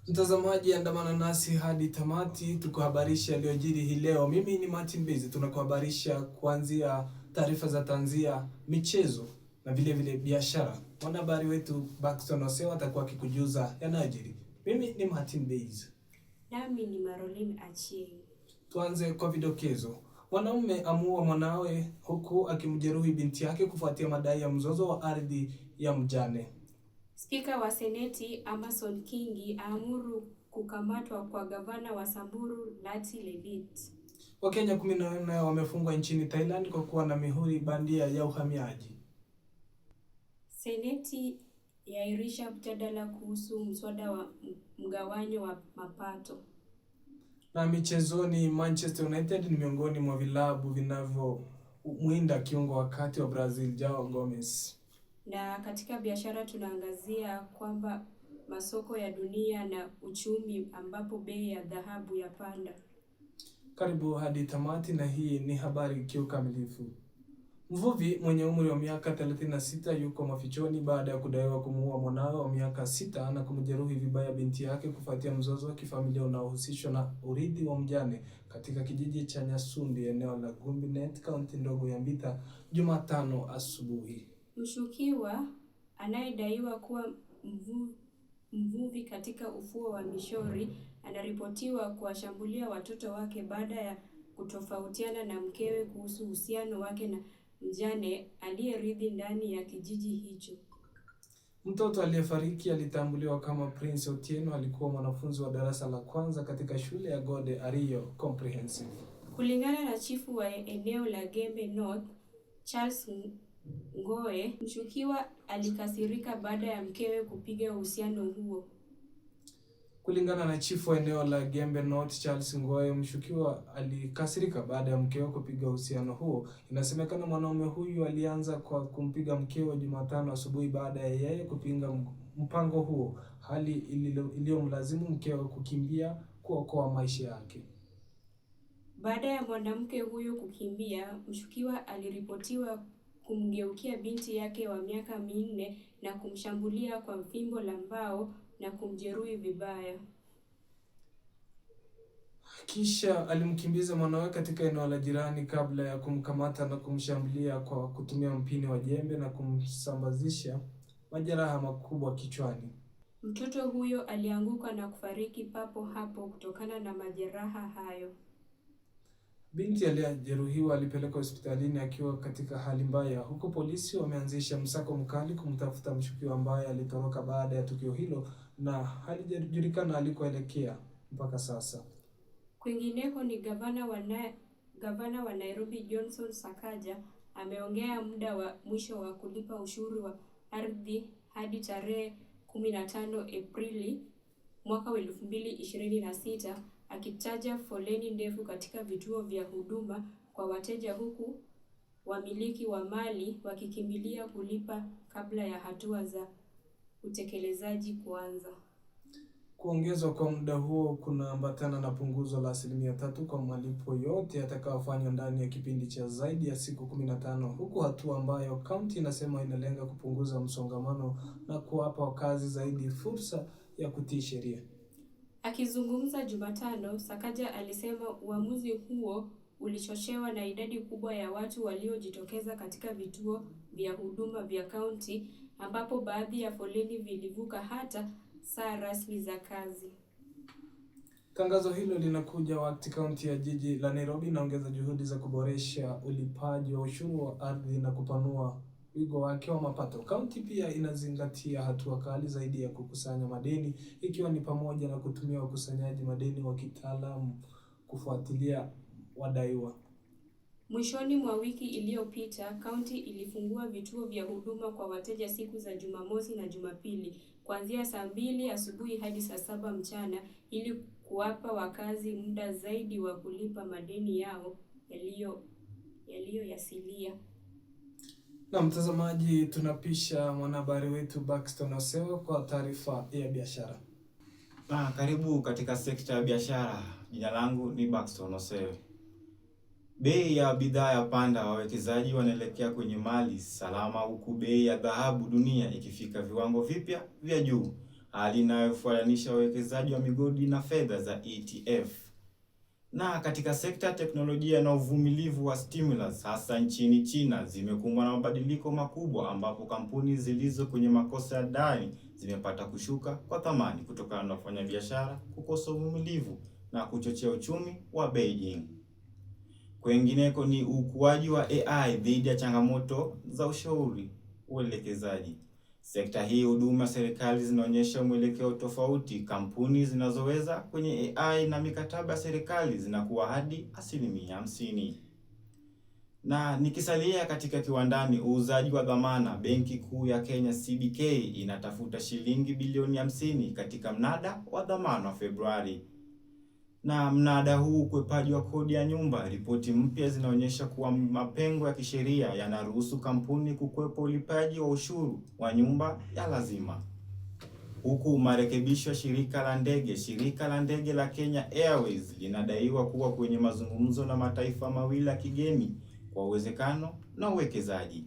Mtazamaji, andamana nasi hadi tamati tukuhabarisha yaliyojiri hii leo. Mimi ni Martin Bezi, tunakuhabarisha kuanzia taarifa za tanzia, michezo na vile vile biashara. Mwanahabari wetu Baxton Osewa atakuwa akikujuza yanayojiri. Mimi ni Martin Bezi. Nami ni Maroline Achieng. Tuanze kwa vidokezo. Mwanaume amuua mwanawe huku akimjeruhi binti yake kufuatia madai ya mzozo wa ardhi ya mjane. Spika wa Seneti Amason Kingi aamuru kukamatwa kwa gavana wa Samburu Lati Lebit. Wakenya 14 wamefungwa nchini Thailand kwa kuwa na mihuri bandia ya uhamiaji. Seneti yairisha mjadala kuhusu mswada wa mgawanyo wa mapato. Na michezoni, Manchester United ni miongoni mwa vilabu vinavyomwinda kiungo wa kati wa Brazil Joao Gomez. Na katika biashara tunaangazia kwamba masoko ya dunia na uchumi ambapo bei ya dhahabu yapanda. Karibu hadi tamati na hii ni habari kiukamilifu. Mvuvi mwenye umri wa miaka 36 yuko mafichoni baada ya kudaiwa kumuua mwanawe wa miaka 6 na kumjeruhi vibaya binti yake kufuatia mzozo wa kifamilia unaohusishwa na urithi wa mjane katika kijiji cha Nyasundi, eneo la Gumbinet, kaunti ndogo ya Mbita, Jumatano asubuhi. Mshukiwa anayedaiwa kuwa mvuvi katika ufuo wa Mishori anaripotiwa kuwashambulia watoto wake baada ya kutofautiana na mkewe kuhusu uhusiano wake na mjane aliyerithi ndani ya kijiji hicho. Mtoto aliyefariki alitambuliwa kama Prince Otieno, alikuwa mwanafunzi wa darasa la kwanza katika shule ya Gode Ario Comprehensive. Kulingana na chifu wa eneo la Gembe North, Charles Ngoe, mshukiwa alikasirika baada ya mkewe kupiga uhusiano huo. Kulingana na chifu wa eneo la Gembe North, Charles Ngoe, mshukiwa alikasirika baada ya mkewe kupiga uhusiano huo. Inasemekana mwanaume huyu alianza kwa kumpiga mkewe Jumatano asubuhi baada ya yeye kupinga mpango huo, hali iliyomlazimu mkewe kukimbia kuokoa maisha yake. Baada ya mwanamke huyo kukimbia, mshukiwa aliripotiwa kumgeukia binti yake wa miaka 4 na kumshambulia kwa fimbo la mbao na kumjeruhi vibaya. Kisha alimkimbiza mwanawe katika eneo la jirani kabla ya kumkamata na kumshambulia kwa kutumia mpini wa jembe na kumsambazisha majeraha makubwa kichwani. Mtoto huyo alianguka na kufariki papo hapo kutokana na majeraha hayo. Binti aliyejeruhiwa alipelekwa hospitalini akiwa katika hali mbaya, huku polisi wameanzisha msako mkali kumtafuta mshukiwa ambaye alitoroka baada ya tukio hilo na halijajulikana alikoelekea mpaka sasa. Kwingineko ni gavana wa Nairobi Johnson Sakaja ameongea muda wa mwisho wa kulipa ushuru wa ardhi hadi tarehe 15 Aprili mwaka 2026, akitaja foleni ndefu katika vituo vya huduma kwa wateja, huku wamiliki wa mali wakikimbilia kulipa kabla ya hatua za utekelezaji kuanza. Kuongezwa kwa muda huo kunaambatana na punguzo la 3% kwa malipo yote yatakayofanywa ndani ya kipindi cha zaidi ya siku 15, huku hatua ambayo kaunti inasema inalenga kupunguza msongamano na kuwapa wakazi zaidi fursa ya kutii sheria. Akizungumza Jumatano, Sakaja alisema uamuzi huo ulichochewa na idadi kubwa ya watu waliojitokeza katika vituo vya huduma vya kaunti, ambapo baadhi ya foleni vilivuka hata saa rasmi za kazi. Tangazo hilo linakuja wakati kaunti ya jiji la Nairobi inaongeza juhudi za kuboresha ulipaji wa ushuru wa ardhi na kupanua wigo wake wa mapato. Kaunti pia inazingatia hatua kali zaidi ya kukusanya madeni, ikiwa ni pamoja na kutumia wakusanyaji madeni wa kitaalamu kufuatilia wadaiwa. Mwishoni mwa wiki iliyopita, kaunti ilifungua vituo vya huduma kwa wateja siku za Jumamosi na Jumapili kuanzia saa 2 asubuhi hadi saa 7 mchana ili kuwapa wakazi muda zaidi wa kulipa madeni yao yaliyoyasilia. Na mtazamaji, tunapisha mwanahabari wetu Baxton Osewa kwa taarifa ya biashara. Karibu katika sekta ya biashara. Jina langu ni Baxton Osewa. Bei ya bidhaa ya panda, wawekezaji wanaelekea kwenye mali salama, huku bei ya dhahabu dunia ikifika viwango vipya vya juu. hali inayofuatanisha wawekezaji wa migodi na fedha za ETF. Na katika sekta ya teknolojia na uvumilivu wa stimulus, hasa nchini China, zimekumbwa na mabadiliko makubwa ambapo kampuni zilizo kwenye makosa ya dai zimepata kushuka kwa thamani kutokana na wafanyabiashara kukosa uvumilivu na kuchochea uchumi wa Beijing. Kwengineko ni ukuaji wa AI dhidi ya changamoto za ushauri uelekezaji. Sekta hii huduma serikali zinaonyesha mwelekeo tofauti. Kampuni zinazoweza kwenye AI na mikataba ya serikali zinakuwa hadi 50%. Na nikisalia katika kiwandani, uuzaji wa dhamana, Benki Kuu ya Kenya CBK inatafuta shilingi bilioni 50 katika mnada wa dhamana wa Februari. Na mnada huu ukwepaji wa kodi ya nyumba. Ripoti mpya zinaonyesha kuwa mapengo ya kisheria yanaruhusu kampuni kukwepa ulipaji wa ushuru wa nyumba ya lazima. Huku marekebisho ya shirika la ndege la Kenya Airways linadaiwa kuwa kwenye mazungumzo na mataifa mawili ya kigeni kwa uwezekano na uwekezaji.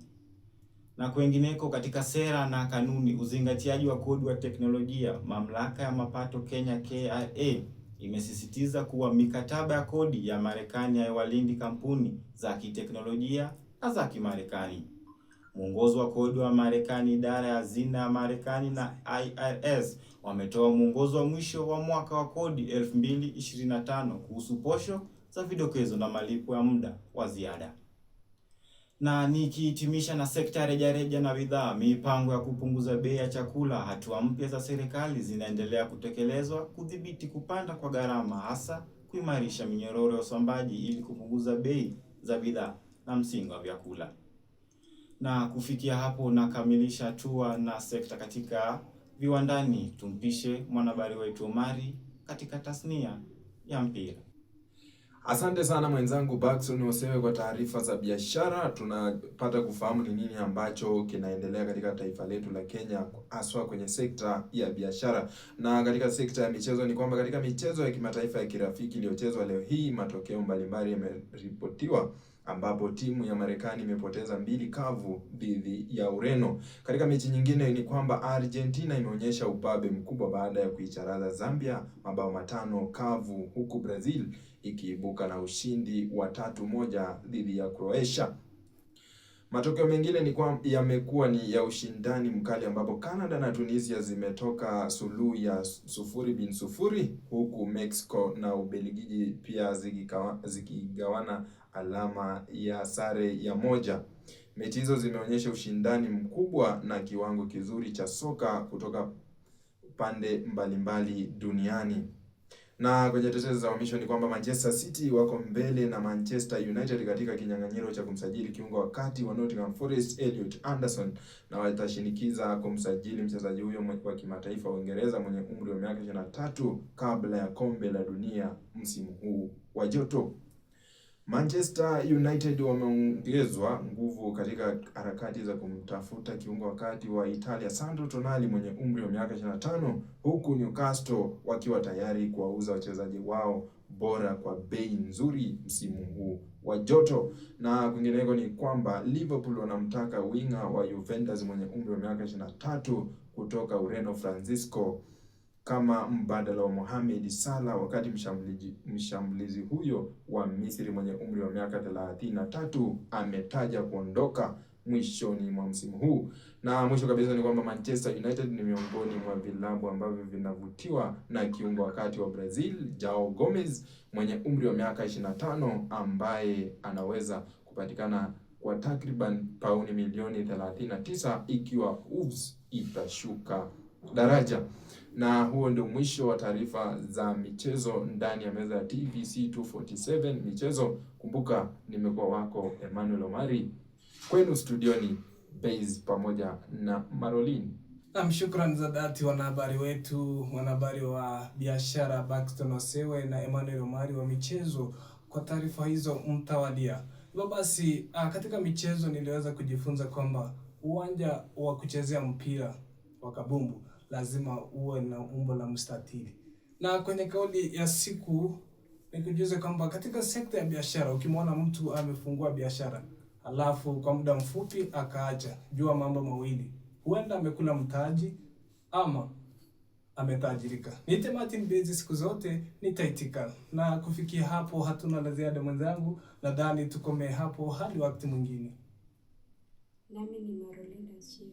Na kwengineko katika sera na kanuni, uzingatiaji wa kodi wa teknolojia, mamlaka ya mapato Kenya KRA imesisitiza kuwa mikataba ya kodi ya Marekani haiwalindi kampuni za kiteknolojia na za Kimarekani. Mwongozo wa kodi wa Marekani, idara ya hazina ya Marekani na IRS wametoa mwongozo wa mwisho wa mwaka wa kodi 2025 kuhusu posho za vidokezo na malipo ya muda wa ziada. Na nikihitimisha na sekta ya rejareja na bidhaa, mipango ya kupunguza bei ya chakula, hatua mpya za serikali zinaendelea kutekelezwa kudhibiti kupanda kwa gharama, hasa kuimarisha minyororo ya usambazaji ili kupunguza bei za bidhaa na msingi wa vyakula. Na kufikia hapo nakamilisha hatua na sekta katika viwandani. Tumpishe mwanahabari wetu Omari katika tasnia ya mpira. Asante sana mwenzangu Baxon Osewe kwa taarifa za biashara. Tunapata kufahamu ni nini ambacho kinaendelea katika taifa letu la Kenya, haswa kwenye sekta ya biashara. Na katika sekta ya michezo ni kwamba katika michezo ya kimataifa ya kirafiki iliyochezwa leo hii, matokeo mbalimbali yameripotiwa ambapo timu ya Marekani imepoteza 2-0 dhidi ya Ureno. Katika mechi nyingine ni kwamba Argentina imeonyesha ubabe mkubwa baada ya kuicharaza Zambia mabao 5-0, huku Brazil ikiibuka na ushindi wa 3-1 dhidi ya Croatia. Matokeo mengine ni kwamba yamekuwa ni ya ushindani mkali ambapo Canada na Tunisia zimetoka suluhu ya 0-0, huku Mexico na Ubelgiji pia zikigawana alama ya sare ya 1. Mechi hizo zimeonyesha ushindani mkubwa na kiwango kizuri cha soka kutoka pande mbalimbali duniani. Na kwenye tetezi za uhamisho ni kwamba Manchester City wako mbele na Manchester United katika kinyang'anyiro cha kumsajili kiungo wa kati wa Nottingham Forest Elliot Anderson, na watashinikiza kumsajili mchezaji huyo wa kimataifa wa Uingereza mwenye umri wa miaka 23 kabla ya kombe la dunia msimu huu wa joto. Manchester United wameongezwa nguvu katika harakati za kumtafuta kiungo wa kati wa Italia Sandro Tonali mwenye umri wa miaka 25, huku Newcastle wakiwa tayari kuwauza wachezaji wao bora kwa bei nzuri msimu huu wa joto. Na kwingineko ni kwamba Liverpool wanamtaka winga wa Juventus mwenye umri wa miaka 23 kutoka Ureno Francisco kama mbadala wa Mohamed Salah, wakati mshambulizi huyo wa Misri mwenye umri wa miaka 33 ametaja kuondoka mwishoni mwa msimu huu. Na mwisho kabisa ni kwamba Manchester United ni miongoni mwa vilabu ambavyo vinavutiwa na kiungo wa kati wa Brazil Joao Gomez mwenye umri wa miaka 25 ambaye anaweza kupatikana kwa takriban pauni milioni 39 ikiwa Wolves itashuka daraja. Na huo ndio mwisho wa taarifa za michezo ndani ya meza ya TVC 247 michezo. Kumbuka nimekuwa wako Emmanuel Omari, kwenu studioni Base pamoja na Marolin. Shukrani za dhati wanahabari wetu, wanahabari wa biashara Baxton Osewe na Emmanuel Omari wa michezo kwa taarifa hizo mtawalia. Hivyo basi katika michezo niliweza kujifunza kwamba uwanja wa kuchezea mpira wa kabumbu lazima uwe na umbo la mstatili. Na kwenye kauli ya siku nikujuze kwamba katika sekta ya biashara, ukimwona mtu amefungua biashara alafu kwa muda mfupi akaacha, jua mambo mawili: huenda amekula mtaji ama ametajirika. Niite Martin Bezi, siku zote nitaitika. Na kufikia hapo hatuna la ziada mwenzangu, nadhani tukomee hapo hadi wakati mwingine. Nami ni Marolina Chio.